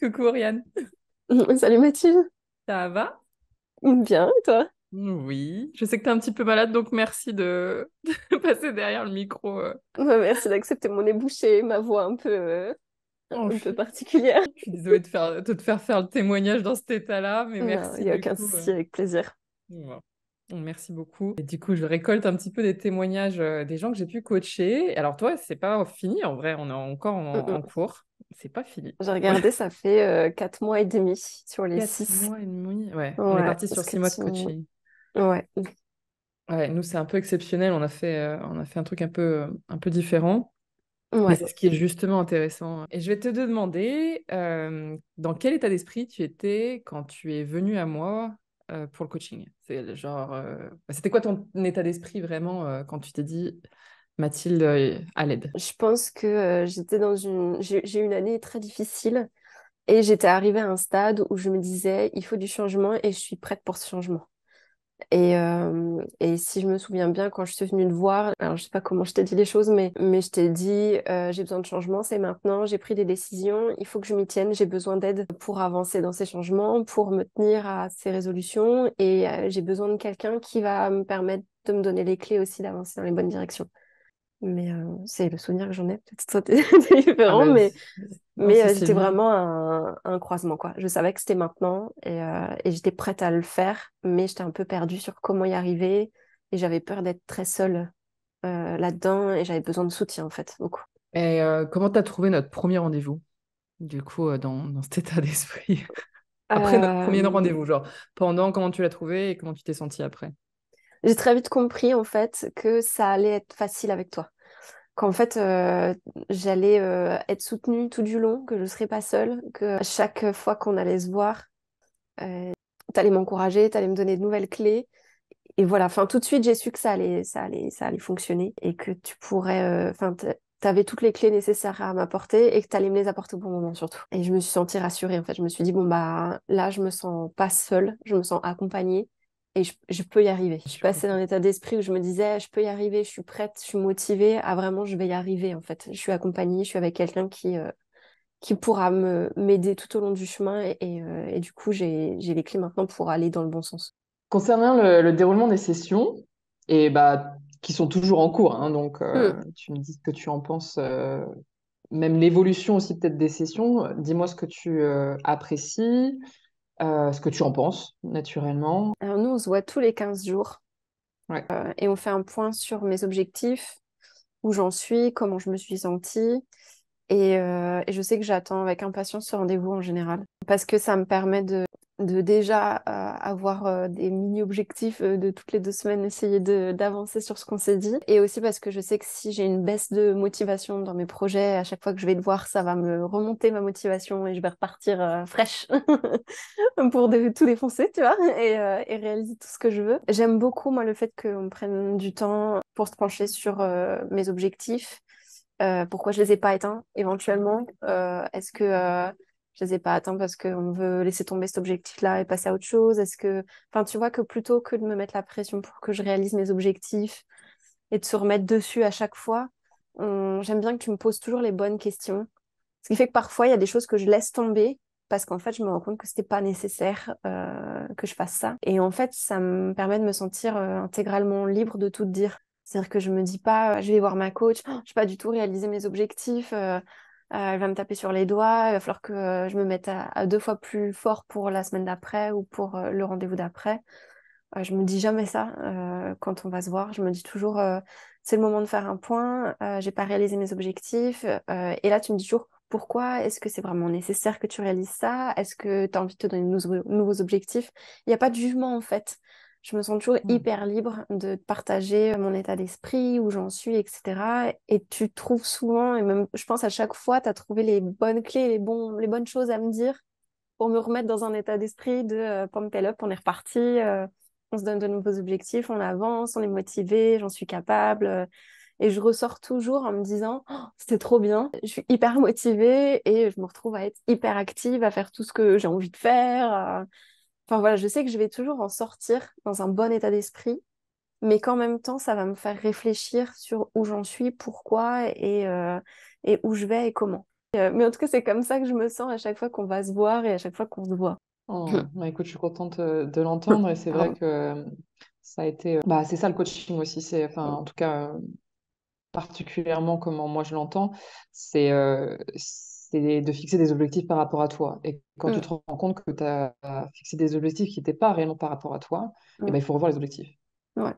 Coucou Oriane, Salut Mathilde. ça va? Bien, et toi? Oui, je sais que t'es un petit peu malade, donc merci de, de passer derrière le micro. Merci d'accepter mon ébouché, ma voix Oh, un peu particulière. je suis désolée de te faire faire le témoignage dans cet état-là, mais Non, il merci n'y a du aucun coup. souci, avec plaisir. Voilà. Merci beaucoup. Et du coup, je récolte un petit peu des témoignages des gens que j'ai pu coacher. Alors toi, c'est pas fini en vrai, on est encore Mm, en mm. cours. C'est pas fini. J'ai regardé, ça fait 4 mois et demi sur les 4 six. mois et demi. Ouais, on est Ouais, parti sur ce que 6 mois de tu... coaching. Ouais, Ouais, nous, c'est un peu exceptionnel. On a fait un truc un peu différent. Mais ouais. c'est ce qui est justement intéressant. Et je vais te demander dans quel état d'esprit tu étais quand tu es venu à moi pour le coaching. C'est le genre, c'était quoi ton état d'esprit vraiment quand tu t'es dit Mathilde à l'aide? Je pense que j'étais dans une... J'ai eu une année très difficile et j'étais arrivée à un stade où je me disais, il faut du changement et je suis prête pour ce changement. Et si je me souviens bien, quand je suis venue te voir, alors je sais pas comment je t'ai dit les choses, mais je t'ai dit, j'ai besoin de changement, c'est maintenant, j'ai pris des décisions, il faut que je m'y tienne, j'ai besoin d'aide pour avancer dans ces changements, pour me tenir à ces résolutions, et j'ai besoin de quelqu'un qui va me permettre de me donner les clés aussi d'avancer dans les bonnes directions. Mais c'est le souvenir que j'en ai, peut-être toi, t'es Ah différent, ben, non, mais si c'est le j'étais mien. vraiment à un croisement, quoi. Je savais que c'était maintenant et j'étais prête à le faire, mais j'étais un peu perdue sur comment y arriver et j'avais peur d'être très seule là-dedans et j'avais besoin de soutien, en fait, beaucoup. Et comment t'as trouvé notre premier rendez-vous, du coup, dans cet état d'esprit? Après notre premier Euh, rendez-vous, genre, pendant, comment tu l'as trouvé et comment tu t'es sentie après? j'ai très vite compris, en fait, que ça allait être facile avec toi. Qu'en fait, j'allais être soutenue tout du long, que je ne serais pas seule, que à chaque fois qu'on allait se voir, tu allais m'encourager, tu allais me donner de nouvelles clés. Et voilà, enfin, tout de suite, j'ai su que ça allait fonctionner et que tu pourrais, enfin, t'avais toutes les clés nécessaires à m'apporter et que t'allais me les apporter au bon moment surtout. Et je me suis sentie rassurée, en fait. Je me suis dit, bon, bah, là, je me sens pas seule, je me sens accompagnée et je peux y arriver. Je suis passée d'un état d'esprit où je me disais, je peux y arriver, je suis prête, je suis motivée, à vraiment, je vais y arriver, en fait. Je suis accompagnée, je suis avec quelqu'un qui pourra m'aider tout au long du chemin et du coup, j'ai les clés maintenant pour aller dans le bon sens. Concernant le déroulement des sessions, et bah, qui sont toujours en cours, hein, donc Hmm. tu me dis ce que tu en penses, même l'évolution aussi peut-être des sessions, dis-moi ce que tu apprécies, ce que tu en penses, naturellement. Alors nous, on se voit tous les 15 jours Ouais. et on fait un point sur mes objectifs, où j'en suis, comment je me suis sentie. Et je sais que j'attends avec impatience ce rendez-vous en général, parce que ça me permet de déjà avoir des mini-objectifs de toutes les 2 semaines, essayer d'avancer sur ce qu'on s'est dit. Et aussi parce que je sais que si j'ai une baisse de motivation dans mes projets, à chaque fois que je vais te voir, ça va me remonter ma motivation et je vais repartir fraîche pour tout défoncer, tu vois, et réaliser tout ce que je veux. J'aime beaucoup, moi, le fait qu'on prenne du temps pour se pencher sur mes objectifs. Pourquoi je les ai pas atteints éventuellement? Est-ce que je les ai pas atteints parce qu'on veut laisser tomber cet objectif-là et passer à autre chose? Enfin, tu vois que plutôt que de me mettre la pression pour que je réalise mes objectifs et de se remettre dessus à chaque fois, j'aime bien que tu me poses toujours les bonnes questions. Ce qui fait que parfois, il y a des choses que je laisse tomber parce qu'en fait, je me rends compte que c'était pas nécessaire que je fasse ça. Et en fait, ça me permet de me sentir intégralement libre de tout te dire. C'est-à-dire que je me dis pas, je vais voir ma coach, oh, je vais pas du tout réaliser mes objectifs, elle va me taper sur les doigts, il va falloir que je me mette à 2 fois plus fort pour la semaine d'après ou pour le rendez-vous d'après. Je me dis jamais ça quand on va se voir. Je me dis toujours, c'est le moment de faire un point. J'ai pas réalisé mes objectifs. Et là, tu me dis toujours, pourquoi? Est-ce que c'est vraiment nécessaire que tu réalises ça? Est-ce que tu as envie de te donner de nouveaux objectifs? Il n'y a pas de jugement en fait. Je me sens toujours Hmm. hyper libre de partager mon état d'esprit, où j'en suis, etc. Et tu trouves souvent, et même je pense à chaque fois, tu as trouvé les bonnes clés, les bonnes choses à me dire pour me remettre dans un état d'esprit de pump it up, on est reparti, on se donne de nouveaux objectifs, on avance, on est motivé, j'en suis capable. Et je ressors toujours en me disant, oh, c'était trop bien, je suis hyper motivée et je me retrouve à être hyper active, à faire tout ce que j'ai envie de faire. Enfin voilà, je sais que je vais toujours en sortir dans un bon état d'esprit, mais qu'en même temps, ça va me faire réfléchir sur où j'en suis, pourquoi et où je vais et comment. Mais en tout cas, c'est comme ça que je me sens à chaque fois qu'on va se voir et à chaque fois qu'on se voit. Oh, bah écoute, je suis contente de l'entendre et c'est vrai Pardon. que ça a été, bah, c'est ça le coaching aussi, c'est, enfin, en tout cas, particulièrement comment moi je l'entends, c'est de fixer des objectifs par rapport à toi. Et quand tu Mm, te rends compte que tu as fixé des objectifs qui n'étaient pas réellement par rapport à toi, et mm. ben, il faut revoir les objectifs. Ouais.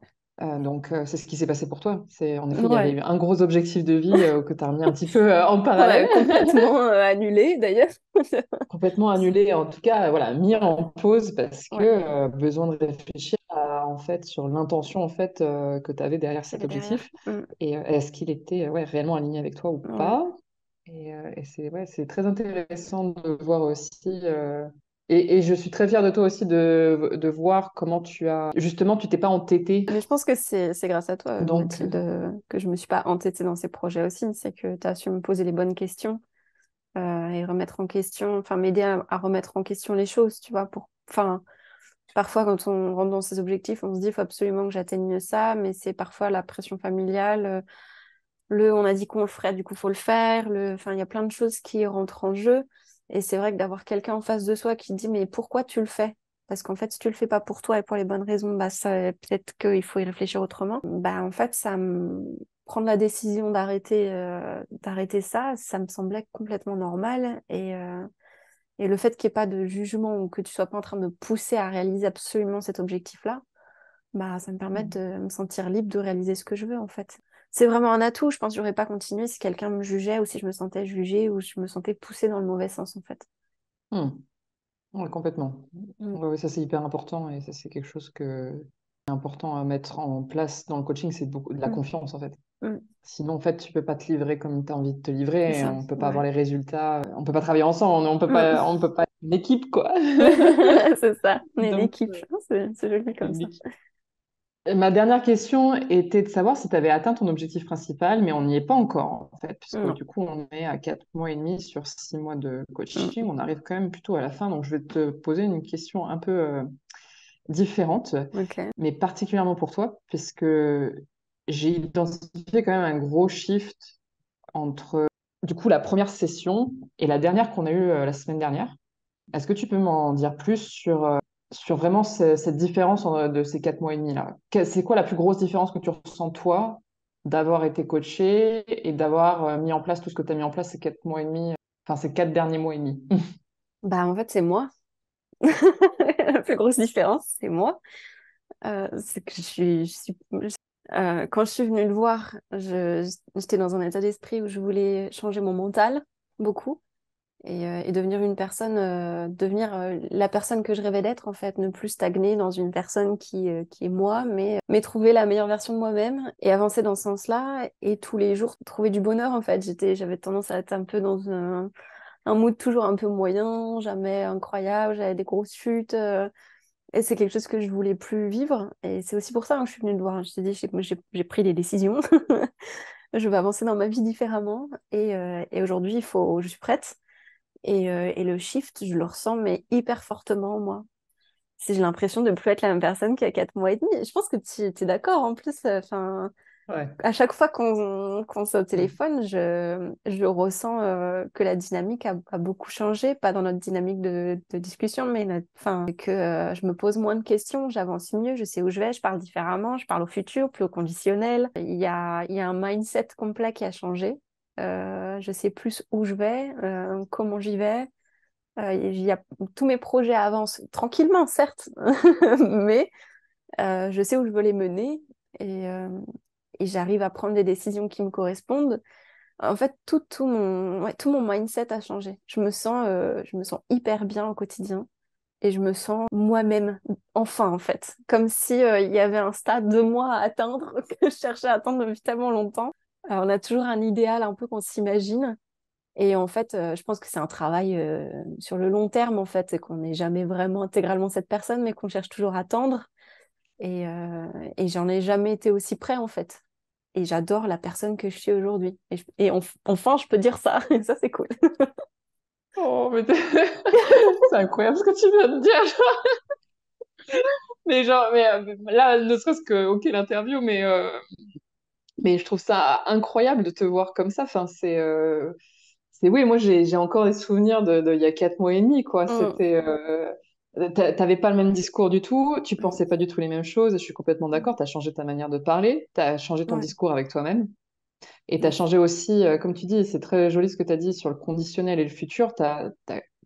Donc, c'est ce qui s'est passé pour toi. En effet, il y avait Ouais. eu un gros objectif de vie que tu as remis un petit peu en parallèle. Ouais, complètement annulé d'ailleurs. Complètement annulé, en tout cas, voilà, mis Ouais. en pause parce que Ouais. besoin de réfléchir en fait, sur l'intention en fait, que tu avais derrière Qu'il y cet avait derrière. objectif Mm. et est-ce qu'il était ouais, réellement aligné avec toi ou Ouais. pas. Et c'est ouais, c'est très intéressant de voir aussi. Et je suis très fière de toi aussi de voir comment tu as. Justement, tu t'es pas entêtée. Mais je pense que c'est grâce à toi, Donc, Mathilde, que je me suis pas entêtée dans ces projets aussi. C'est que tu as su me poser les bonnes questions et remettre en question, enfin m'aider à remettre en question les choses, tu vois. Enfin, parfois, quand on rentre dans ces objectifs, on se dit, il faut absolument que j'atteigne ça, mais c'est parfois la pression familiale. On a dit qu'on le ferait, du coup, faut le faire. Enfin, il y a plein de choses qui rentrent en jeu. Et c'est vrai que d'avoir quelqu'un en face de soi qui dit, mais pourquoi tu le fais? Parce qu'en fait, si tu le fais pas pour toi et pour les bonnes raisons, bah, peut-être qu'il faut y réfléchir autrement. Bah, en fait, prendre la décision d'arrêter ça, ça me semblait complètement normal. Et le fait qu'il n'y ait pas de jugement ou que tu sois pas en train de me pousser à réaliser absolument cet objectif-là, bah, ça me permet de me sentir libre de réaliser ce que je veux, en fait. C'est vraiment un atout. Je pense que j'aurais pas continué si quelqu'un me jugeait ou si je me sentais jugée ou je me sentais poussée dans le mauvais sens, en fait. hmm, ouais, complètement. Mm, Ouais, ouais, ça c'est hyper important et ça c'est quelque chose important à mettre en place dans le coaching, c'est beaucoup de la mm, confiance en fait. mm. Sinon, en fait, tu peux pas te livrer comme tu as envie de te C'est livrer et ça, on peut pas avoir ouais. les résultats. On peut pas travailler ensemble, Mm. on peut pas être une équipe, quoi. C'est ça, on est une Donc, équipe. C'est joli comme une ça. équipe. Ma dernière question était de savoir si tu avais atteint ton objectif principal, mais on n'y est pas encore, en fait, puisque Non. du coup, on est à 4 mois et demi sur 6 mois de Mm. coaching. On arrive quand même plutôt à la fin. Donc, je vais te poser une question un peu différente, Ok. mais particulièrement pour toi, puisque j'ai identifié quand même un gros shift entre du coup la première session et la dernière qu'on a eue la semaine dernière. Est-ce que tu peux m'en dire plus sur vraiment cette différence de ces 4 mois et demi là? C'est quoi la plus grosse différence que tu ressens toi d'avoir été coaché et d'avoir mis en place tout ce que tu as mis en place ces 4 mois et demi, enfin ces 4 derniers mois et demi? Bah, en fait, c'est moi. La plus grosse différence, c'est moi. C'est que quand je suis venue le voir, j'étais dans un état d'esprit où je voulais changer mon mental beaucoup et devenir devenir la personne que je rêvais d'être en fait, ne plus stagner dans une personne qui est moi, mais trouver la meilleure version de moi-même et avancer dans ce sens-là et tous les jours trouver du bonheur en fait. J'avais tendance à être un peu dans un mood toujours un peu moyen, jamais incroyable, j'avais des grosses chutes. Et c'est quelque chose que je voulais plus vivre. Et c'est aussi pour ça que je suis venue te voir. Je t'ai dit, j'ai pris des décisions. Je vais avancer dans ma vie différemment. Et aujourd'hui, je suis prête. Et le shift, je le ressens, mais hyper fortement, moi. Si j'ai l'impression de plus être la même personne qu'il y a 4 mois et demi. Je pense que tu es d'accord en plus. Enfin, Ouais. à chaque fois qu'on s'est au téléphone, je ressens que la dynamique a beaucoup changé, pas dans notre dynamique de discussion, mais enfin, que je me pose moins de questions, j'avance mieux, je sais où je vais, je parle différemment, je parle au futur, plus au conditionnel. Il y a un mindset complet qui a changé. Je sais plus où je vais, comment j'y vais. Tous mes projets avancent tranquillement, certes, mais je sais où je veux les mener et j'arrive à prendre des décisions qui me correspondent. En fait, tout mon mindset a changé. Je me sens hyper bien au quotidien et je me sens moi-même, enfin, en fait. Comme si, il y avait un stade de moi à atteindre que je cherchais à atteindre depuis tellement longtemps. On a toujours un idéal un peu qu'on s'imagine. Et en fait, je pense que c'est un travail sur le long terme, en fait, et qu'on n'est jamais vraiment intégralement cette personne, mais qu'on cherche toujours à tendre. Et j'en ai jamais été aussi près, en fait. Et j'adore la personne que je suis aujourd'hui. Enfin, je peux dire ça. Et ça, c'est cool. Oh, mais c'est incroyable ce que tu viens de dire. Mais genre, là, ne serait-ce que, ok, l'interview, mais je trouve ça incroyable de te voir comme ça. Enfin, Oui, moi j'ai encore des souvenirs de il y a 4 mois et demi, quoi. Mm. T'avais pas le même discours du tout, tu Mm. pensais pas du tout les mêmes choses, et je suis complètement d'accord, t'as changé ta manière de parler, t'as changé ton Ouais. discours avec toi-même, et t'as Mm. changé aussi, comme tu dis, c'est très joli ce que t'as dit sur le conditionnel et le futur, t'as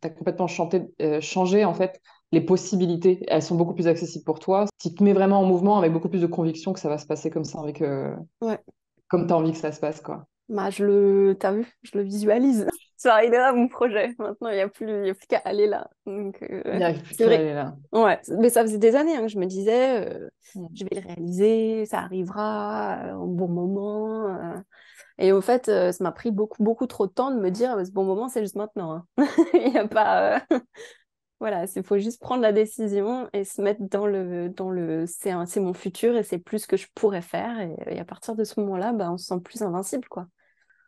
complètement changé, en fait, les possibilités, elles sont beaucoup plus accessibles pour toi, tu te mets vraiment en mouvement avec beaucoup plus de conviction que ça va se passer comme ça, Ouais. comme t'as envie que ça se passe, quoi. Bah, t'as vu, je le visualise. Ça arrive là, mon projet. Maintenant, il y a plus qu'à aller là. Donc, Il n'y arrive plus c'est qu'à vrai. aller là. Ouais, mais ça faisait des années hein, que je me disais, Mm. je vais le réaliser, ça arrivera au bon moment. Et au fait, ça m'a pris beaucoup, beaucoup trop de temps de me dire, ce bon moment, c'est juste maintenant. Hein. Il y a pas. Voilà, il faut juste prendre la décision et se mettre c'est mon futur et c'est plus ce que je pourrais faire. Et à partir de ce moment-là, bah, on se sent plus invincible, quoi.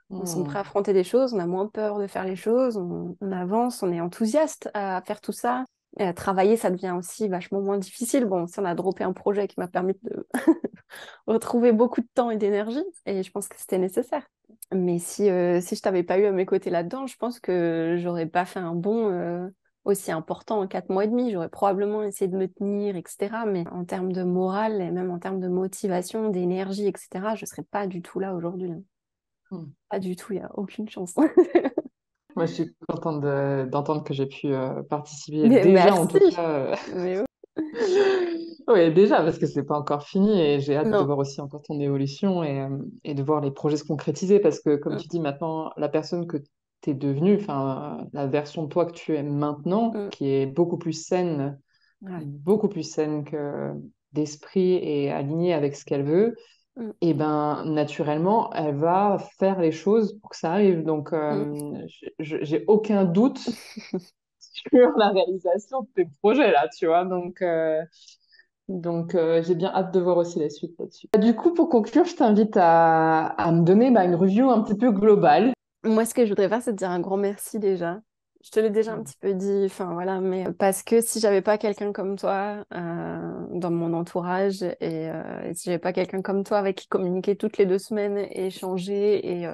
On se sent prêt à Mm. affronter des choses, on a moins peur de faire les choses, on avance, on est enthousiaste à faire tout ça. Et à travailler, ça devient aussi vachement moins difficile. Bon, si on a droppé un projet qui m'a permis de retrouver beaucoup de temps et d'énergie, et je pense que c'était nécessaire. Mais si je t'avais pas eu à mes côtés là-dedans, je pense que j'aurais pas fait un bond aussi important en 4 mois et demi. J'aurais probablement essayé de me tenir, etc. Mais en termes de morale et même en termes de motivation, d'énergie, etc., je serais pas du tout là aujourd'hui. Mm. Pas du tout, il n'y a aucune chance. Moi, je suis contente d'entendre que j'ai pu participer Mais déjà, en tout merci. cas. Mais oui. Oui, déjà, parce que c'est pas encore fini et j'ai hâte de Non. voir aussi encore ton évolution et de voir les projets se concrétiser parce que, comme Mm, tu dis maintenant, la personne que tu es devenue, enfin, la version de toi que tu es maintenant, mm, qui est ouais, beaucoup plus saine que d'esprit et alignée avec ce qu'elle veut, mm, et ben naturellement, elle va faire les choses pour que ça arrive. Donc, mm. j'ai aucun doute sur la réalisation de tes projets là, tu vois. Donc, j'ai bien hâte de voir aussi la suite là-dessus. Du coup, pour conclure, je t'invite à me donner une review un petit peu globale. Moi, ce que je voudrais faire, c'est te dire un grand merci déjà. Je te l'ai déjà un petit peu dit, enfin voilà, mais parce que si j'avais pas quelqu'un comme toi dans mon entourage et si j'avais pas quelqu'un comme toi avec qui communiquer toutes les 2 semaines, et échanger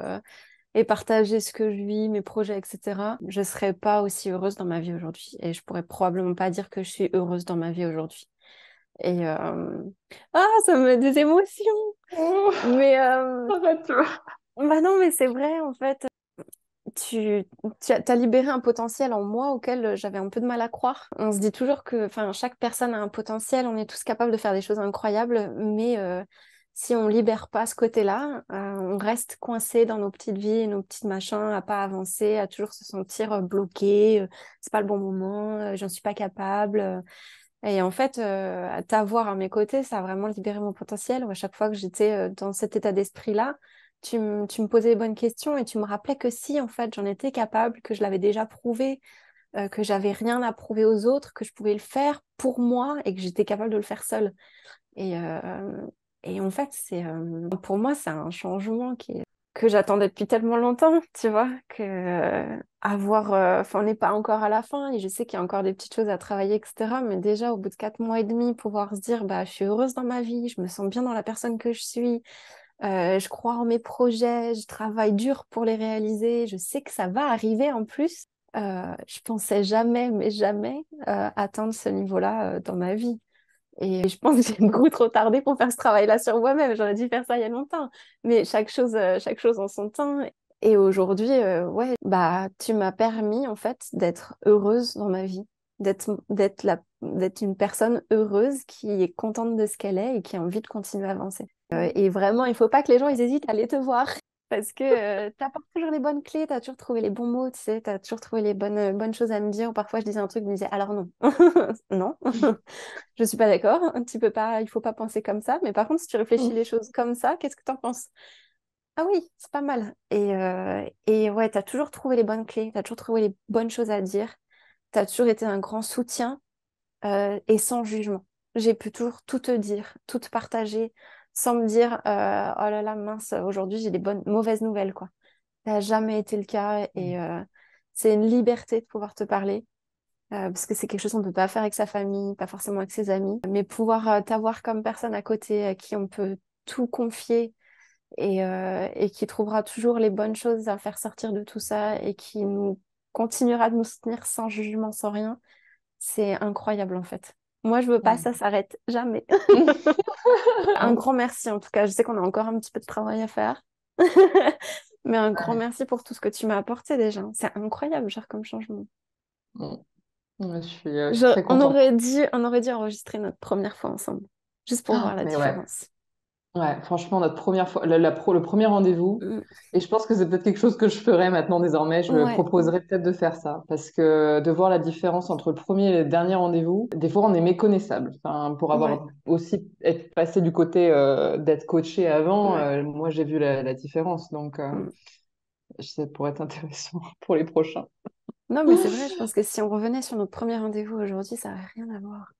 et partager ce que je vis, mes projets, etc., je serais pas aussi heureuse dans ma vie aujourd'hui. Et je pourrais probablement pas dire que je suis heureuse dans ma vie aujourd'hui. Et ah, ça me met des émotions. Oh, Mais arrête-toi. bah non, mais c'est vrai en fait. Tu, t'as libéré un potentiel en moi auquel j'avais un peu de mal à croire. On se dit toujours que, enfin, chaque personne a un potentiel, on est tous capables de faire des choses incroyables, mais si on libère pas ce côté-là, on reste coincé dans nos petites vies, nos petits machins, à pas avancer, à toujours se sentir bloqué. C'est pas le bon moment, j'en suis pas capable. Et en fait, à t'avoir à mes côtés, ça a vraiment libéré mon potentiel. À chaque fois que j'étais dans cet état d'esprit-là, tu me posais les bonnes questions et tu me rappelais que si, en fait, j'en étais capable, que je l'avais déjà prouvé, que j'avais rien à prouver aux autres, que je pouvais le faire pour moi et que j'étais capable de le faire seule. Et, euh, et en fait, pour moi, c'est un changement que j'attendais depuis tellement longtemps, tu vois, que enfin, on n'est pas encore à la fin et je sais qu'il y a encore des petites choses à travailler, etc. Mais déjà, au bout de 4 mois et demi, pouvoir se dire, bah, je suis heureuse dans ma vie, je me sens bien dans la personne que je suis, je crois en mes projets, je travaille dur pour les réaliser, je sais que ça va arriver en plus. Je pensais jamais, mais jamais, atteindre ce niveau-là, dans ma vie. Et je pense que j'ai beaucoup trop tardé pour faire ce travail-là sur moi-même. J'aurais dû faire ça il y a longtemps. Mais chaque chose en son temps. Et aujourd'hui, ouais, bah, tu m'as permis, en fait, d'être heureuse dans ma vie. D'être une personne heureuse qui est contente de ce qu'elle est et qui a envie de continuer à avancer. Et vraiment, il faut pas que les gens ils hésitent à aller te voir. Parce que tu apportes toujours les bonnes clés, tu as toujours trouvé les bons mots, tu sais, tu as toujours trouvé les bonnes choses à me dire. Ou parfois, je disais un truc, je me disais, alors non, non, je suis pas d'accord. Tu peux pas, il faut pas penser comme ça. Mais par contre, si tu réfléchis les choses comme ça, qu'est-ce que tu en penses? Ah oui, c'est pas mal. Et ouais, tu as toujours trouvé les bonnes clés, tu as toujours trouvé les bonnes choses à dire. Tu as toujours été un grand soutien et sans jugement. J'ai pu toujours tout te dire, tout te partager, sans me dire oh là là, mince, aujourd'hui j'ai des mauvaises nouvelles, quoi. Ça n'a jamais été le cas et c'est une liberté de pouvoir te parler. Parce que c'est quelque chose qu'on ne peut pas faire avec sa famille, pas forcément avec ses amis, mais pouvoir t'avoir comme personne à côté à qui on peut tout confier et qui trouvera toujours les bonnes choses à faire sortir de tout ça et qui nous continuera de nous soutenir sans jugement, sans rien. C'est incroyable en fait. Moi, je veux pas que Ouais. ça s'arrête jamais. Un grand merci en tout cas. Je sais qu'on a encore un petit peu de travail à faire. Mais un grand merci pour tout ce que tu m'as apporté déjà. C'est incroyable, genre, comme changement. Bon. Ouais, je suis très On contente. aurait dû enregistrer notre première fois ensemble, juste pour voir la Mais ouais. différence. Ouais, franchement, notre première fois, le premier rendez-vous, Mm. et je pense que c'est peut-être quelque chose que je ferai maintenant désormais, je me Ouais, proposerai peut-être de faire ça, parce que de voir la différence entre le premier et le dernier rendez-vous, des fois on est méconnaissable. Enfin, pour ouais. avoir aussi être passé du côté d'être coaché avant, Ouais. moi j'ai vu la différence, donc Mm. ça pourrait être intéressant pour les prochains. Non, mais c'est vrai, je pense que si on revenait sur notre premier rendez-vous aujourd'hui, ça n'aurait rien à voir.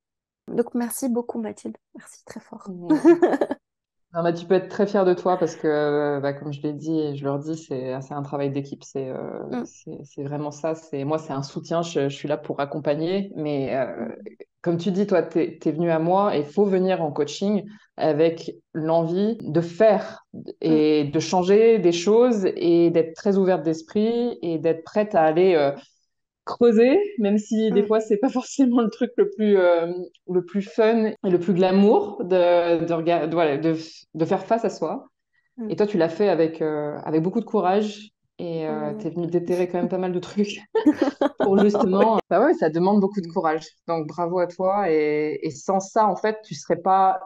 Donc, merci beaucoup, Mathilde. Merci très fort. Non, bah, tu peux être très fier de toi parce que, bah, comme je l'ai dit et je leur dis, c'est un travail d'équipe. Mm, C'est vraiment ça. Moi, c'est un soutien. Je suis là pour accompagner. Mais mm, comme tu dis, toi, t'es venu à moi et il faut venir en coaching avec l'envie de faire mm, et de changer des choses et d'être très ouverte d'esprit et d'être prête à aller creuser, même si des mm, fois c'est pas forcément le truc le plus fun et le plus glamour voilà, de faire face à soi. mm. Et toi, tu l'as fait avec beaucoup de courage et Mm. t'es venu déterrer quand même pas mal de trucs pour justement. Bah ouais, ça demande beaucoup de courage. Donc bravo à toi et sans ça, en fait,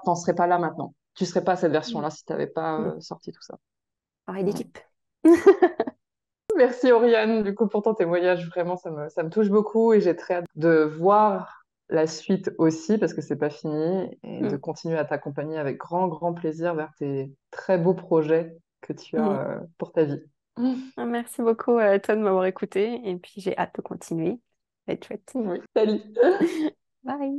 t'en serais pas là maintenant. Tu serais pas cette Mm, version-là si t'avais pas mm. sorti tout ça. Travail Ouais. d'équipe. Merci Oriane, du coup, pour ton témoignage. Vraiment, ça me touche beaucoup et j'ai très hâte de voir la suite aussi parce que c'est pas fini et de Mm, continuer à t'accompagner avec grand, grand plaisir vers tes très beaux projets que tu as mm. pour ta vie. Merci beaucoup à toi de m'avoir écouté et puis j'ai hâte de continuer. Ça va être chouette. Oui, salut. Bye.